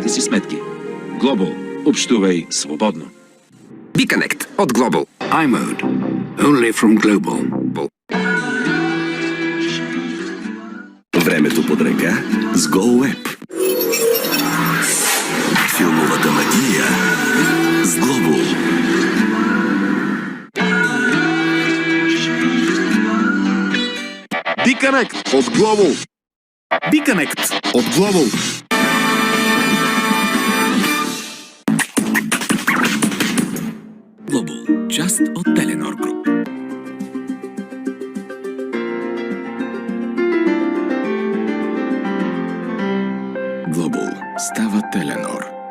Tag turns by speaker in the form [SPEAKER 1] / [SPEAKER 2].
[SPEAKER 1] си сметки. Global. Общувай свободно.
[SPEAKER 2] BeConnect от Global.
[SPEAKER 3] iMode. Only from Global.
[SPEAKER 4] Времето под ръка с GoWeb. Филмовата магия с Global.
[SPEAKER 5] BeConnect от Global. BeConnect от Global.
[SPEAKER 4] Global. Част от Telenor Group. Global става Telenor.